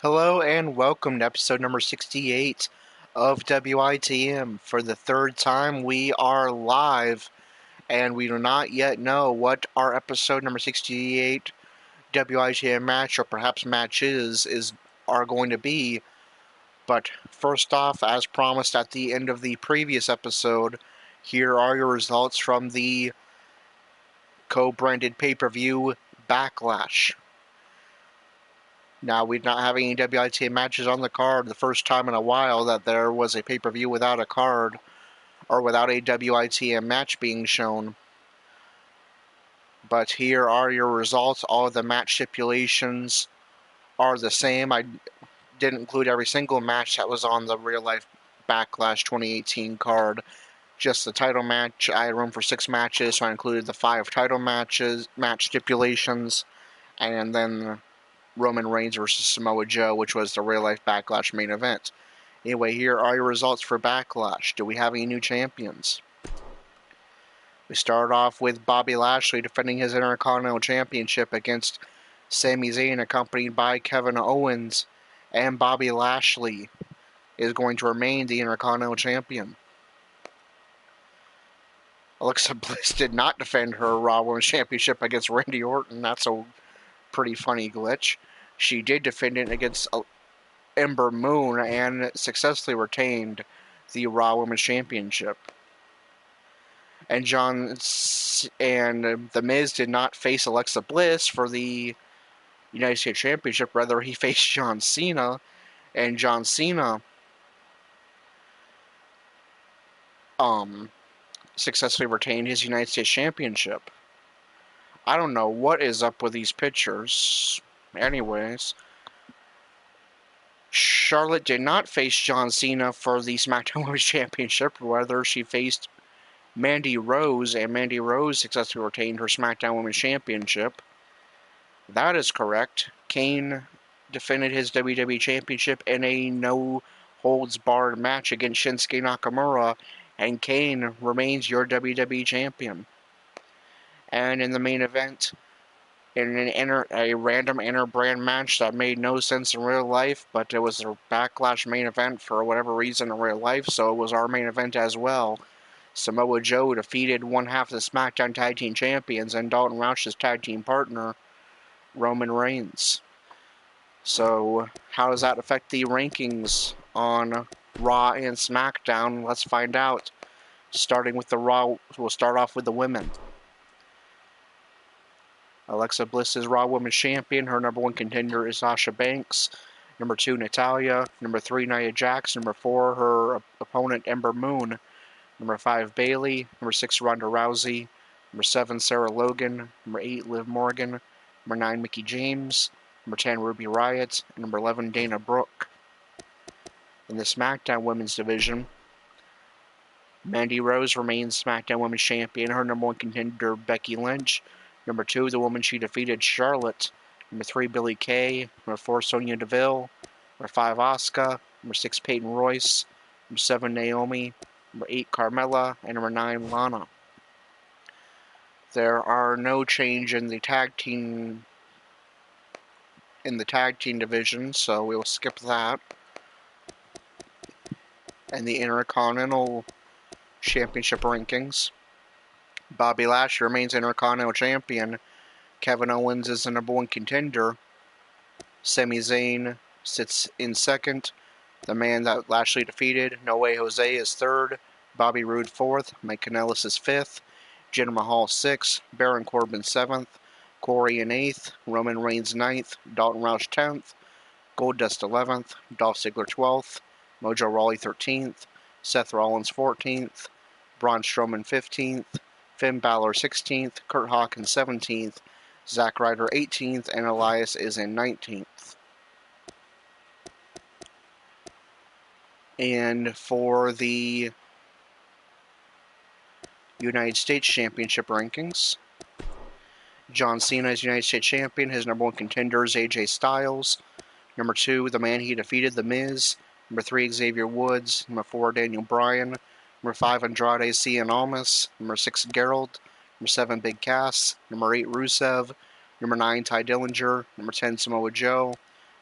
Hello and welcome to episode number 68 of WITM. For the third time, we are live, and we do not yet know what our episode number 68 WITM match, or perhaps matches, are going to be. But first off, as promised at the end of the previous episode, here are your results from the co-branded pay-per-view Backlash. Now, we're not having any WITM matches on the card. The first time in a while that there was a pay-per-view without a card, or without a WITM match being shown. But here are your results. All of the match stipulations are the same. I didn't include every single match that was on the Real Life Backlash 2018 card. Just the title match. I had room for 6 matches, so I included the 5 title match stipulations, and then Roman Reigns versus Samoa Joe, which was the Real Life Backlash main event. Anyway, here are your results for Backlash. Do we have any new champions? We start off with Bobby Lashley defending his Intercontinental Championship against Sami Zayn, accompanied by Kevin Owens, and Bobby Lashley is going to remain the Intercontinental Champion. Alexa Bliss did not defend her Raw Women's Championship against Randy Orton. That's a pretty funny glitch. She did defend it against Ember Moon and successfully retained the Raw Women's Championship. And The Miz did not face Alexa Bliss for the United States Championship. Rather, he faced John Cena, and John Cena successfully retained his United States Championship. I don't know what is up with these pictures. Anyways, Charlotte did not face John Cena for the SmackDown Women's Championship. Rather, she faced Mandy Rose, and Mandy Rose successfully retained her SmackDown Women's Championship. That is correct. Kane defended his WWE Championship in a no-holds-barred match against Shinsuke Nakamura, and Kane remains your WWE Champion. And in the main event, in a random inter-brand match that made no sense in real life, but it was a Backlash main event for whatever reason in real life, so it was our main event as well. Samoa Joe defeated one half of the SmackDown Tag Team Champions and Dalton Roush's tag team partner, Roman Reigns. So, how does that affect the rankings on Raw and SmackDown? Let's find out. Starting with the Raw, we'll start off with the women. Alexa Bliss is Raw Women's Champion. Her number 1 contender is Sasha Banks. Number 2, Natalya. Number 3, Nia Jax. Number 4, her opponent, Ember Moon. Number 5, Bayley. Number 6, Ronda Rousey. Number 7, Sarah Logan. Number 8, Liv Morgan. Number 9, Mickie James. Number 10, Ruby Riott. And number 11, Dana Brooke. In the SmackDown Women's division, Mandy Rose remains SmackDown Women's Champion. Her number 1 contender, Becky Lynch. Number 2, the woman she defeated, Charlotte. Number 3, Billie Kay. Number 4, Sonya Deville. Number 5, Asuka. Number 6, Peyton Royce. Number 7, Naomi. Number 8, Carmella. And number 9, Lana. There are no change in the tag team division, so we'll skip that. And the Intercontinental Championship rankings. Bobby Lashley remains Intercontinental Champion. Kevin Owens is the number 1 contender. Sami Zayn sits in 2nd. The man that Lashley defeated, No Way Jose, is 3rd. Bobby Roode 4th. Mike Kanellis is 5th. Jinder Mahal 6th. Baron Corbin 7th. Corey in 8th. Roman Reigns 9th. Dalton Roush 10th. Goldust 11th. Dolph Ziggler 12th. Mojo Rawley 13th. Seth Rollins 14th. Braun Strowman 15th. Finn Balor 16th, Kurt Hawkins 17th, Zack Ryder 18th, and Elias is in 19th. And for the United States Championship rankings, John Cena is United States Champion. His number 1 contender is AJ Styles. Number 2, the man he defeated, The Miz. Number 3, Xavier Woods. Number 4, Daniel Bryan. Number 5, Andrade Cien Almas. Number 6, Gerald. Number 7, Big Cass. Number 8, Rusev. Number 9, Ty Dillinger. Number 10, Samoa Joe.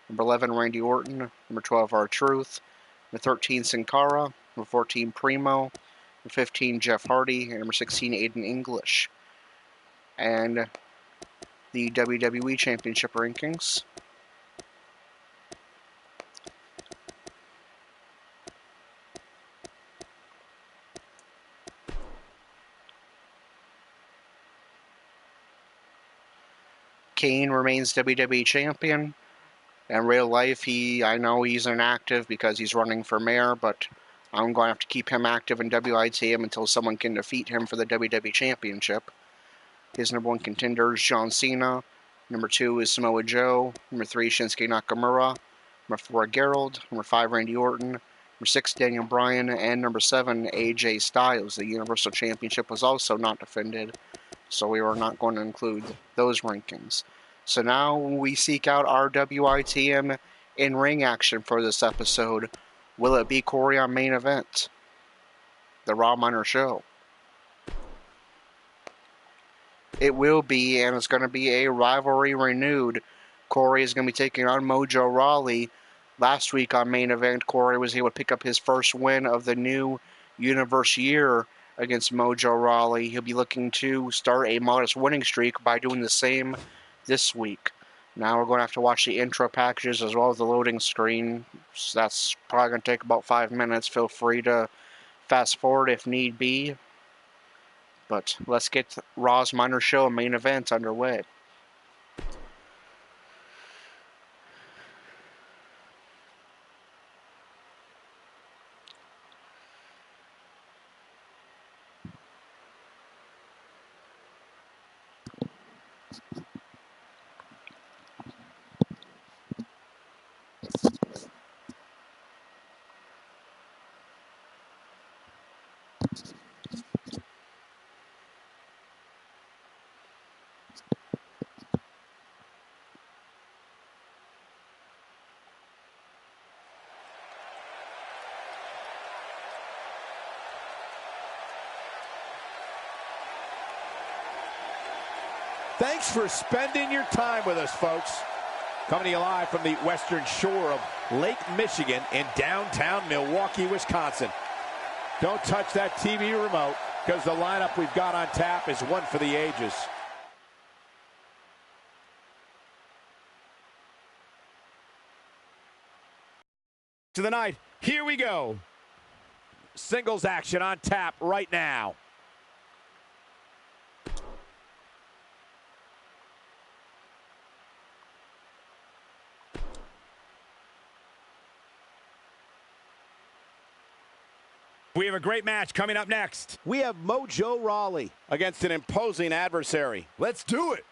Number 11, Randy Orton. Number 12, R-Truth. Number 13, Sin Cara. Number 14, Primo. Number 15, Jeff Hardy. And number 16, Aiden English. And the WWE Championship rankings. Kane remains WWE Champion. In real life, I know he's inactive because he's running for mayor, but I'm going to have to keep him active in WITM until someone can defeat him for the WWE Championship. His number 1 contender is John Cena. Number 2 is Samoa Joe. Number 3, Shinsuke Nakamura. Number 4, Gerald. Number 5, Randy Orton. Number 6, Daniel Bryan. And number 7, AJ Styles. The Universal Championship was also not defended, so we were not going to include those rankings. So now we seek out our WITM in-ring action for this episode. Will it be Corey on main event? The Raw Minor Show. It will be, and it's going to be a rivalry renewed. Corey is going to be taking on Mojo Rawley. Last week on main event, Corey was able to pick up his first win of the new Universe year against Mojo Rawley. He'll be looking to start a modest winning streak by doing the same this week. Now we're going to have to watch the intro packages as well as the loading screen. So that's probably going to take about 5 minutes. Feel free to fast forward if need be. But let's get Raw's Minor Show main event underway. Thanks for spending your time with us, folks. Coming to you live from the western shore of Lake Michigan in downtown Milwaukee, Wisconsin. Don't touch that TV remote, because the lineup we've got on tap is one for the ages. To the night, here we go. Singles action on tap right now. We have a great match coming up next. We have Mojo Rawley against an imposing adversary. Let's do it.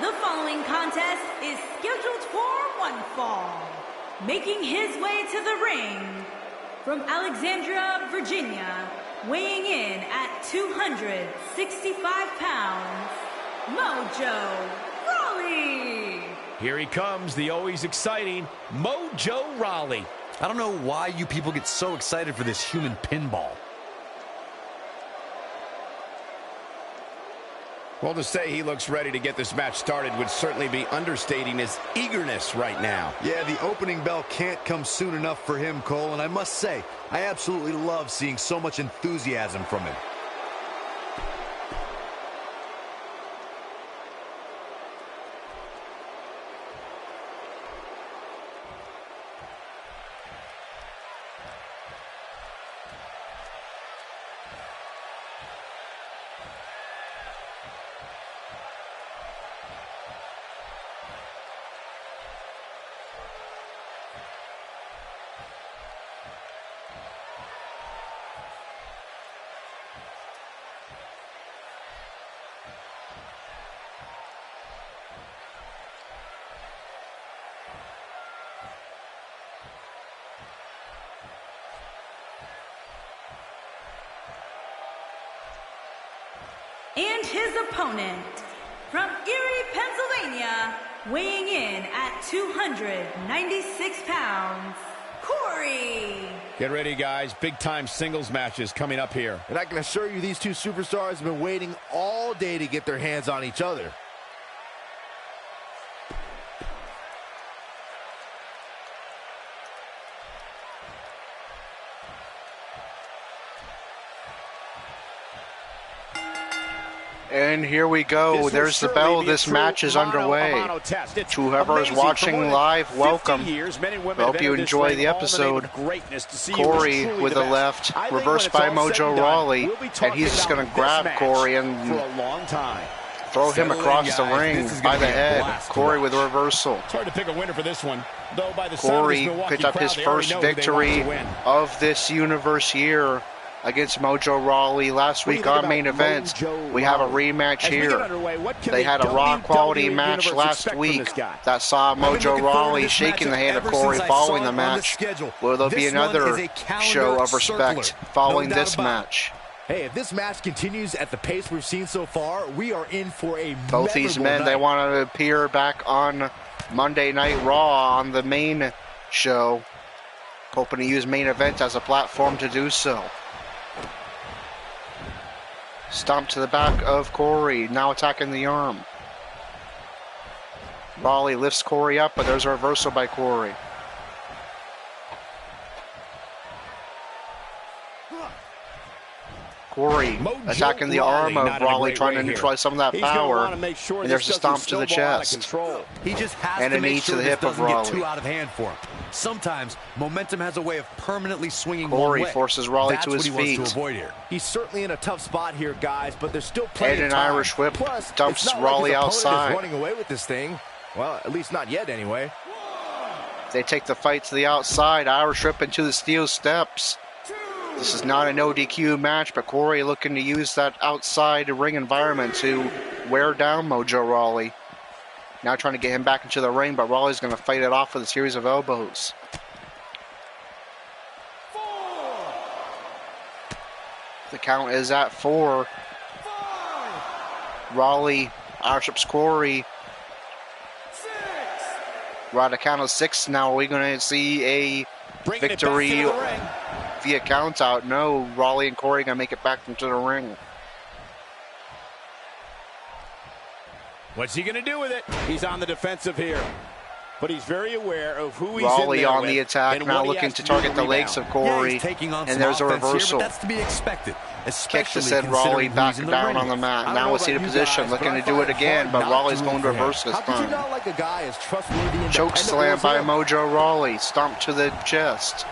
The following contest is scheduled for one fall. Making his way to the ring from Alexandria, Virginia, weighing in at 265 pounds, Mojo Rawley. Here he comes, the always exciting Mojo Rawley. I don't know why you people get so excited for this human pinball. Well, to say he looks ready to get this match started would certainly be understating his eagerness right now. Yeah, the opening bell can't come soon enough for him, Cole, and I must say, I absolutely love seeing so much enthusiasm from him. opponent, from Erie, Pennsylvania, weighing in at 296 pounds, Corey. Get ready, guys. Big-time singles matches coming up here. And I can assure you these two superstars have been waiting all day to get their hands on each other. And here we go. There's the bell. This match is underway. To whoever is watching live, welcome. I hope you enjoy the episode. Corey with the left, reversed by Mojo Rawley. And he's just going to grab Corey and throw him across the ring by the head. Corey with a reversal. It's hard to pick a winner for this one. Corey picked up his first victory of this universe year against Mojo Rawley last week on Main Event. We have a rematch here. They had a Raw quality match last week that saw Mojo Rawley shaking the hand of Corey following the match. Will there be another show of respect following this match? Hey, if this match continues at the pace we've seen so far, we are in for a both these men, they want to appear back on Monday Night Raw on the main show, hoping to use Main Event as a platform to do so. Stomp to the back of Corey, now attacking the arm. Rawley lifts Corey up, but there's a reversal by Corey. Corey attacking the arm of Rawley, trying to neutralize some of that power. And there's a stomp to the chest. He just has and to a knee make sure to the this hip of doesn't get Rawley. too out of hand for him. Sometimes momentum has a way of permanently swinging Corey one way. forces Rawley That's to his what he feet. wants to avoid here. He's certainly in a tough spot here, guys, but there's still plenty And of an time. Irish whip Plus, dumps it's not Rawley like his opponent outside. is running away with this thing. Well, at least not yet, anyway. They take the fight to the outside. Irish whip into the steel steps. This is not a no DQ match, but Corey looking to use that outside ring environment to wear down Mojo Rawley. Now trying to get him back into the ring, but Rawley's going to fight it off with a series of elbows. The count is at 4. Rawley Irish Corey. We're at a count of 6 now. Are we going to see a victory via count out? No, Rawley and Corey going to make it back into the ring. What's he going to do with it? He's on the defensive here, but he's very aware of who he's Rawley in there on with the attack, and now what he looking has to do target the rebound. legs of Corey. And there's a reversal. Here, but that's to be expected. Kick to send Rawley back down on the mat. Now we'll see the position, looking to do it again, but Rawley's going to reverse this How could you not time. like a guy as trustworthy and Choke slam by Mojo Rawley. Stomp to the chest.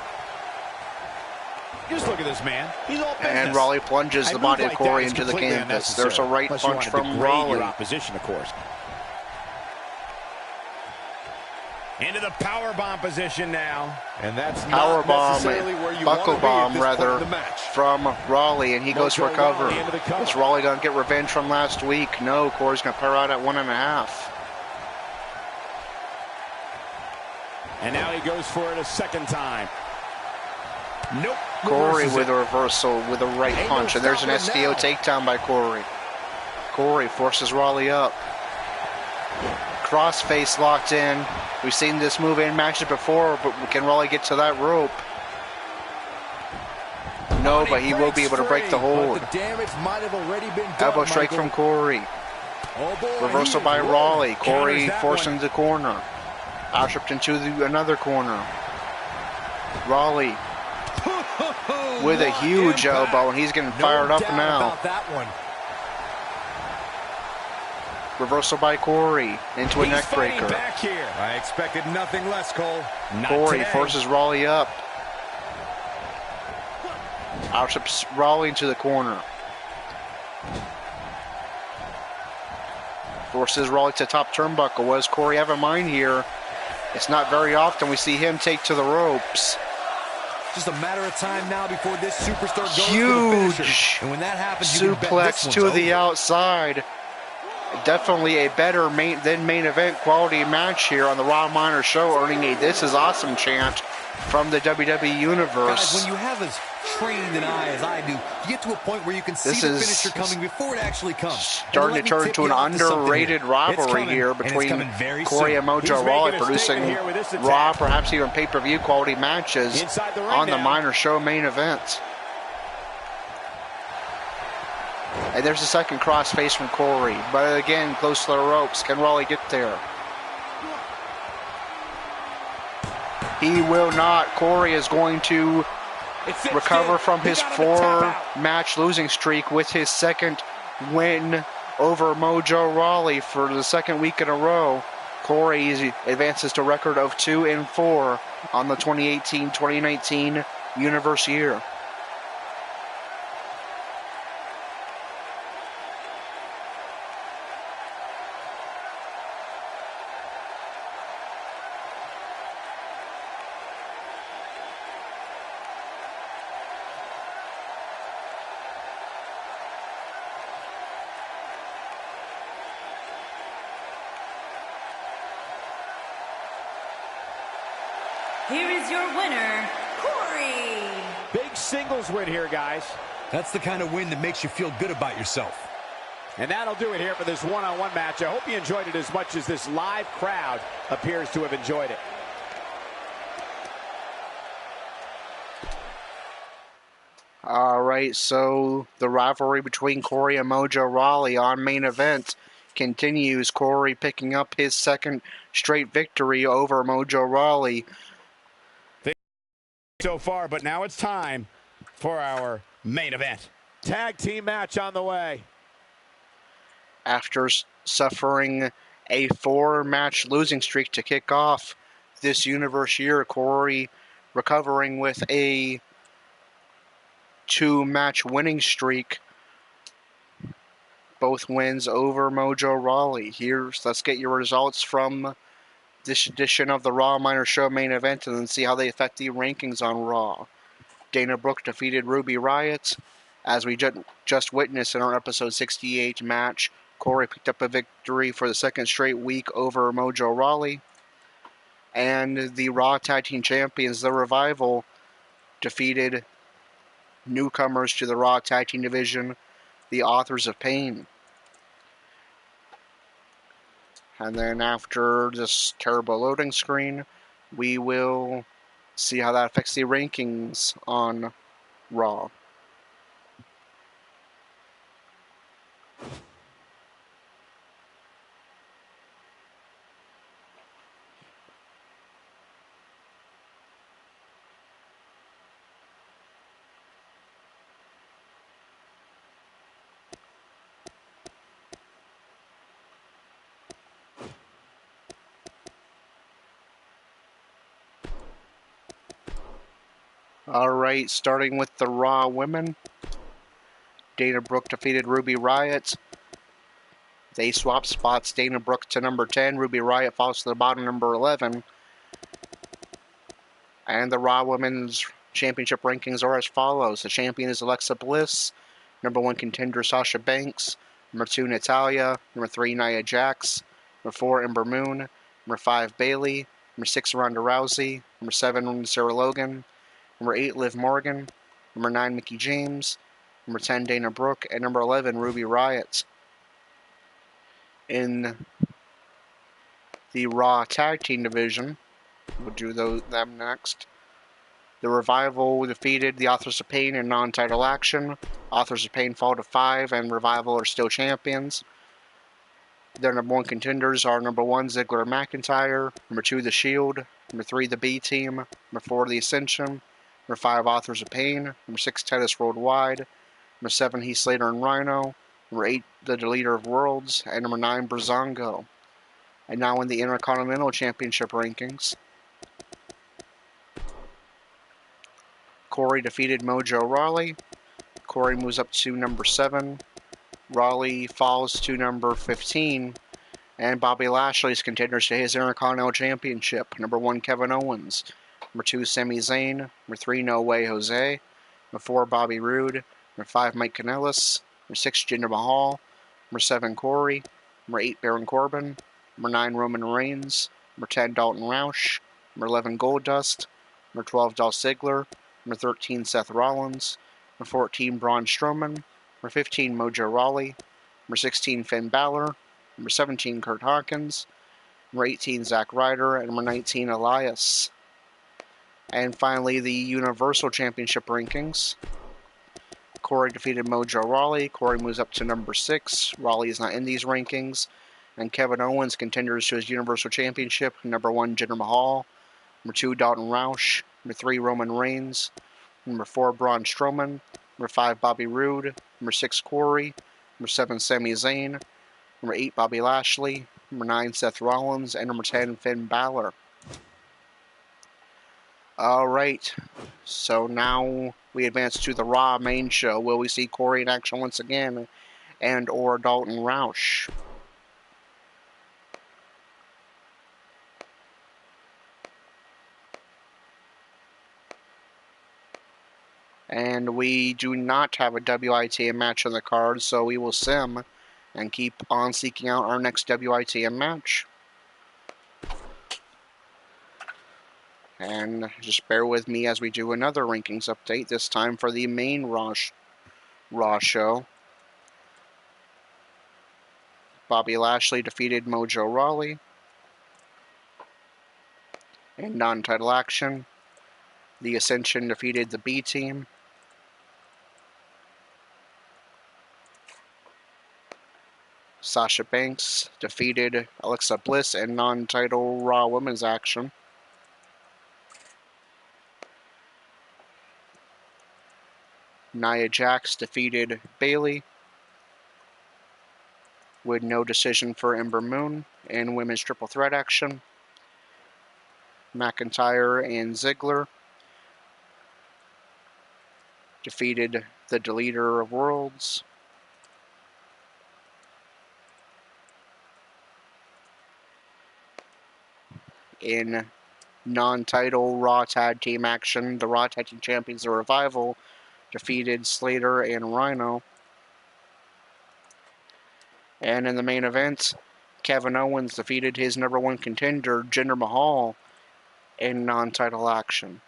Just look at this man. He's all business. And Rawley plunges A the move body like of Corey that is into the completely canvas. unnecessary. There's a right Unless you punch want to from degrade Rawley. your opposition, of course. Into the power bomb position now. And that's Power not bomb, necessarily where you buckle want to be bomb at this point rather, in the match. from Rawley, and he goes for Mojo cover. Rawley into the cover. Is Rawley going to get revenge from last week? No, Corey's going to pair out at 1.5. And now he goes for it a second time. Nope. Corey Reverses with it. a reversal with a right Ain't no punch, and there's an stopping now. STO takedown by Corey. Corey forces Rawley up. Crossface locked in. We've seen this move in matches before, but can Rawley get to that rope? No, but he will be able to break the hold. But the damage might have already been done, Elbow strike Michael. from Corey. Oh boy, Reversal he by is Rawley. Corey Counters that forced one. into the corner. Out-tripped into another corner. Rawley with a huge elbow, and he's getting fired up doubt now. about that one. Reversal by Corey into a He's neck fighting breaker. back here. I expected nothing less, Cole. Not Corey today. forces Rawley up. Out-trips Rawley into the corner. Forces Rawley to top turnbuckle. What does Corey have in mind here? It's not very often we see him take to the ropes. Just a matter of time now before this superstar goes Huge to the finisher. And when that happens, you can bet this suplex one's to the over. outside. Definitely a better main event quality match here on the Raw Minor Show, earning a "This is awesome" chant from the WWE Universe. Guys, when you have as trained an eye as I do, you get to a point where you can see the finisher coming before it actually comes. Starting to turn into an underrated rivalry here between Corey and Mojo Rawley, producing Raw, perhaps even pay-per-view quality matches on the Minor Show main event. And there's a second crossface from Corey, but again, close to the ropes. Can Rawley get there? He will not. Corey is going to recover from his 4-match losing streak with his second win over Mojo Rawley for the second week in a row. Corey advances to a record of 2-4 on the 2018-2019 Universe year. Here is your winner, Corey. Big singles win here, guys. That's the kind of win that makes you feel good about yourself. And that'll do it here for this one-on-one match. I hope you enjoyed it as much as this live crowd appears to have enjoyed it. All right, so the rivalry between Corey and Mojo Rawley on main event continues. Corey picking up his second straight victory over Mojo Rawley. So far, but now it's time for our main event. Tag team match on the way. After suffering a 4-match losing streak to kick off this Universe year, Corey recovering with a 2-match winning streak. Both wins over Mojo Rawley. Let's get your results from this edition of the Raw Minor Show main event and then see how they affect the rankings on Raw. Dana Brooke defeated Ruby Riott. As we just witnessed in our episode 68 match, Corey picked up a victory for the second straight week over Mojo Rawley. And the Raw Tag Team Champions, The Revival, defeated newcomers to the Raw Tag Team division, the Authors of Pain. And then after this terrible loading screen, we will see how that affects the rankings on Raw. Alright, starting with the Raw women. Dana Brooke defeated Ruby Riott. They swapped spots. Dana Brooke to number 10. Ruby Riott falls to the bottom, number 11. And the Raw Women's Championship rankings are as follows. The champion is Alexa Bliss. Number 1 contender Sasha Banks. Number 2 Natalya. Number 3 Nia Jax. Number 4 Ember Moon. Number 5 Bayley. Number 6 Ronda Rousey. Number 7 Sarah Logan. Number 8, Liv Morgan. Number 9, Mickie James. Number 10, Dana Brooke. And number 11, Ruby Riott. In the Raw Tag Team division, we'll do them next. The Revival defeated the Authors of Pain in non-title action. Authors of Pain fall to 5, and Revival are still champions. Their number 1 contenders are number 1, Ziggler and McIntyre. Number 2, The Shield. Number 3, The B-Team. Number 4, The Ascension. Number 5, Authors of Pain. Number 6, Titus Worldwide. Number 7, Heath Slater and Rhino. Number 8, The Deleter of Worlds. And number 9, Breezango. And now in the Intercontinental Championship rankings, Corey defeated Mojo Rawley. Corey moves up to number 7. Rawley falls to number 15. And Bobby Lashley is contenders to his Intercontinental Championship. Number 1, Kevin Owens. Number 2, Sami Zayn. Number 3, No Way Jose. Number 4, Bobby Roode. Number 5, Mike Kanellis. Number 6, Jinder Mahal. Number 7, Corey. Number 8, Baron Corbin. Number 9, Roman Reigns. Number 10, Dalton Roush. Number 11, Goldust. Number 12, Dolph Ziggler. Number 13, Seth Rollins. Number 14, Braun Strowman. Number 15, Mojo Rawley. Number 16, Finn Balor. Number 17, Kurt Hawkins. Number 18, Zack Ryder. And number 19, Elias. And finally, the Universal Championship rankings. Corey defeated Mojo Rawley. Corey moves up to number 6. Rawley is not in these rankings. And Kevin Owens contenders to his Universal Championship. Number 1, Jinder Mahal. Number 2, Dalton Roush. Number 3, Roman Reigns. Number 4, Braun Strowman. Number 5, Bobby Roode. Number 6, Corey. Number 7, Sami Zayn. Number 8, Bobby Lashley. Number 9, Seth Rollins. And number 10, Finn Balor. Alright, so now we advance to the Raw main show. Will we see Corey in action once again? And or Dalton Roush? And we do not have a WITM match on the card, so we will sim and keep on seeking out our next WITM match. And just bear with me as we do another rankings update, this time for the main Raw show. Bobby Lashley defeated Mojo Rawley in non-title action. The Ascension defeated the B Team. Sasha Banks defeated Alexa Bliss in non-title Raw Women's action. Nia Jax defeated Bayley with no decision for Ember Moon in women's triple threat action. McIntyre and Ziggler defeated the Deleter of Worlds. In non-title Raw Tag Team action, the Raw Tag Team Champions, the Revival, defeated Slater and Rhino. And in the main event, Kevin Owens defeated his number 1 contender, Jinder Mahal, in non-title action.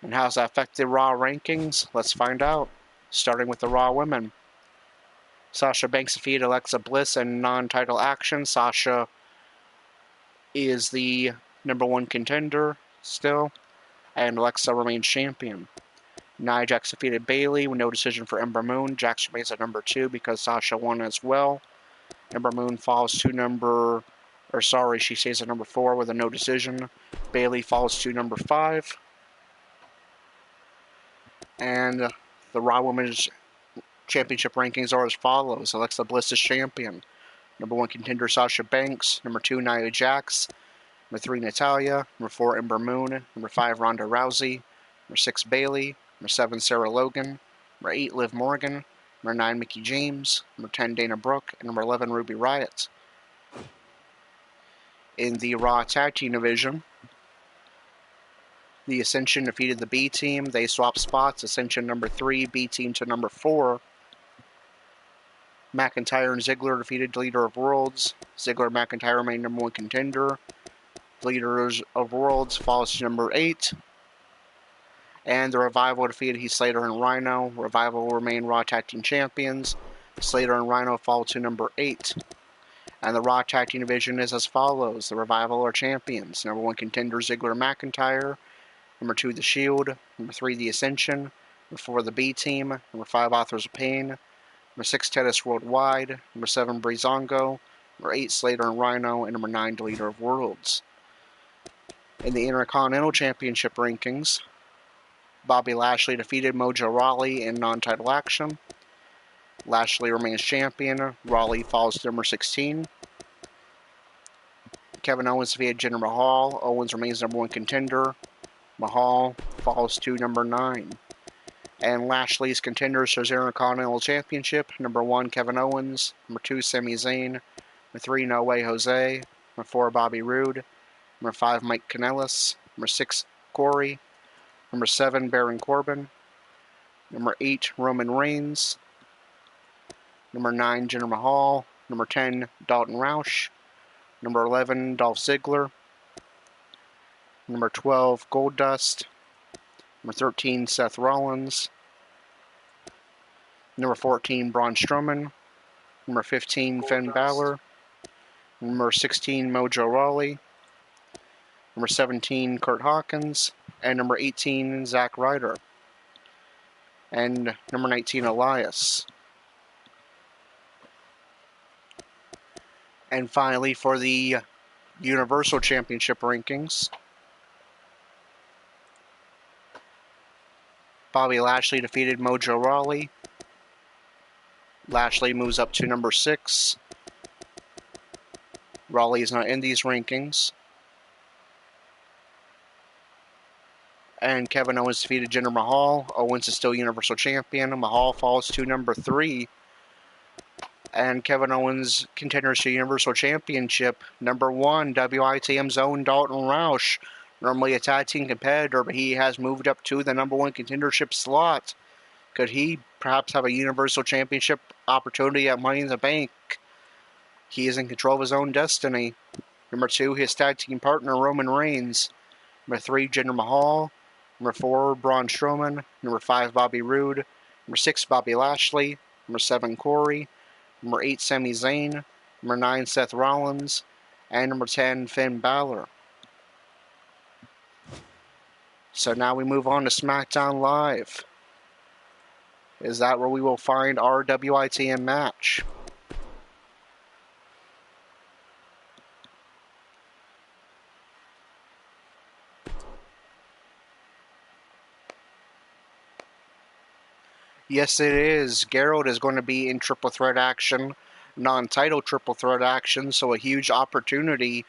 And how's that affect the Raw rankings? Let's find out. Starting with the Raw women. Sasha Banks defeated Alexa Bliss in non-title action. Sasha is the number 1 contender still, and Alexa remains champion. Nia Jax defeated Bayley with no decision for Ember Moon. Jax remains at number 2 because Sasha won as well. Ember Moon falls to she stays at number 4 with a no decision. Bayley falls to number 5. And the Raw Women's Championship rankings are as follows. Alexa Bliss is champion. Number 1 contender Sasha Banks. Number 2 Nia Jax. Number 3 Natalya. Number 4 Ember Moon. Number 5 Ronda Rousey. Number 6 Bayley. Number 7, Sarah Logan. Number 8, Liv Morgan. Number 9, Mickie James. Number 10, Dana Brooke. And number 11, Ruby Riott. In the Raw Tag Team division, the Ascension defeated the B Team. They swapped spots. Ascension number 3, B Team to number 4. McIntyre and Ziggler defeated Leader of Worlds. Ziggler and McIntyre remain number 1 contender. Leaders of Worlds falls to number 8. And the Revival defeated Heath Slater and Rhino. Revival will remain Raw Tag Team Champions. Slater and Rhino fall to number 8. And the Raw Tag Team division is as follows. The Revival are champions. Number 1 contender Ziggler and McIntyre. Number 2 The Shield. Number 3 The Ascension. Number 4 the B Team. Number 5 Authors of Pain. Number 6 Tennis Worldwide. Number 7 Breezango. Number 8 Slater and Rhino. And number 9 Leader of Worlds. In the Intercontinental Championship rankings, Bobby Lashley defeated Mojo Rawley in non-title action. Lashley remains champion. Rawley falls to number 16. Kevin Owens defeated Jinder Mahal. Owens remains number 1 contender. Mahal falls to number 9. And Lashley's contenders for his Intercontinental Championship: number 1 Kevin Owens. Number 2 Sami Zayn. Number 3 No Way Jose. Number 4 Bobby Roode. Number 5 Mike Kanellis. Number 6 Corey. Number 7, Baron Corbin. Number 8, Roman Reigns. Number 9, Jinder Mahal. Number 10, Dalton Roush. Number 11, Dolph Ziggler. Number 12, Goldust. Number 13, Seth Rollins. Number 14, Braun Strowman. Number 15, Finn Balor. Number 16, Mojo Rawley. Number 17, Kurt Hawkins. And number 18, Zack Ryder. And number 19, Elias. And finally, for the Universal Championship rankings, Bobby Lashley defeated Mojo Rawley. Lashley moves up to number 6. Rawley is not in these rankings. And Kevin Owens defeated Jinder Mahal. Owens is still Universal Champion. Mahal falls to number 3. And Kevin Owens contenders to Universal Championship. Number 1, WITM's own Dalton Roush. Normally a tag team competitor, but he has moved up to the number 1 contendership slot. Could he perhaps have a Universal Championship opportunity at Money in the Bank? He is in control of his own destiny. Number 2, his tag team partner, Roman Reigns. Number 3, Jinder Mahal. Number 4, Braun Strowman. Number 5, Bobby Roode. Number 6, Bobby Lashley. Number 7, Corey. Number 8, Sami Zayn. Number 9, Seth Rollins. And number 10, Finn Balor. So now we move on to SmackDown Live. Is that where we will find our WITM match? Yes, it is. Gerald is going to be in triple threat action, non-title triple threat action, so a huge opportunity.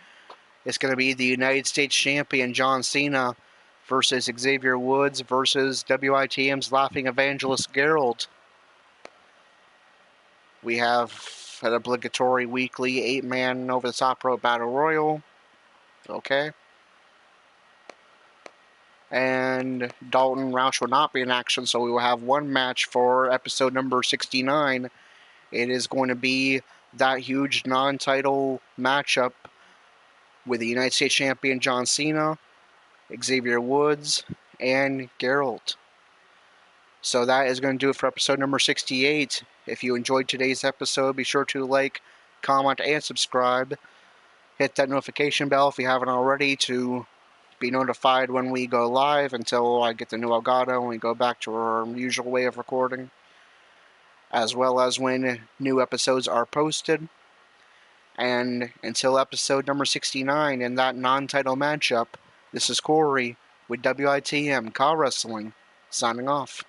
It's going to be the United States Champion John Cena versus Xavier Woods versus WITM's Laughing Evangelist Gerald. We have an obligatory weekly 8-man over-the-top rope battle royal. Okay. And Dalton Roush will not be in action, so we will have one match for episode number 69. It is going to be that huge non-title matchup with the United States Champion John Cena, Xavier Woods, and Gerald. So that is going to do it for episode number 68. If you enjoyed today's episode, be sure to like, comment, and subscribe. Hit that notification bell if you haven't already to be notified when we go live until I get the new Elgato and we go back to our usual way of recording, as well as when new episodes are posted. And until episode number 69 in that non-title matchup, this is Corey with WITM Car Wrestling, signing off.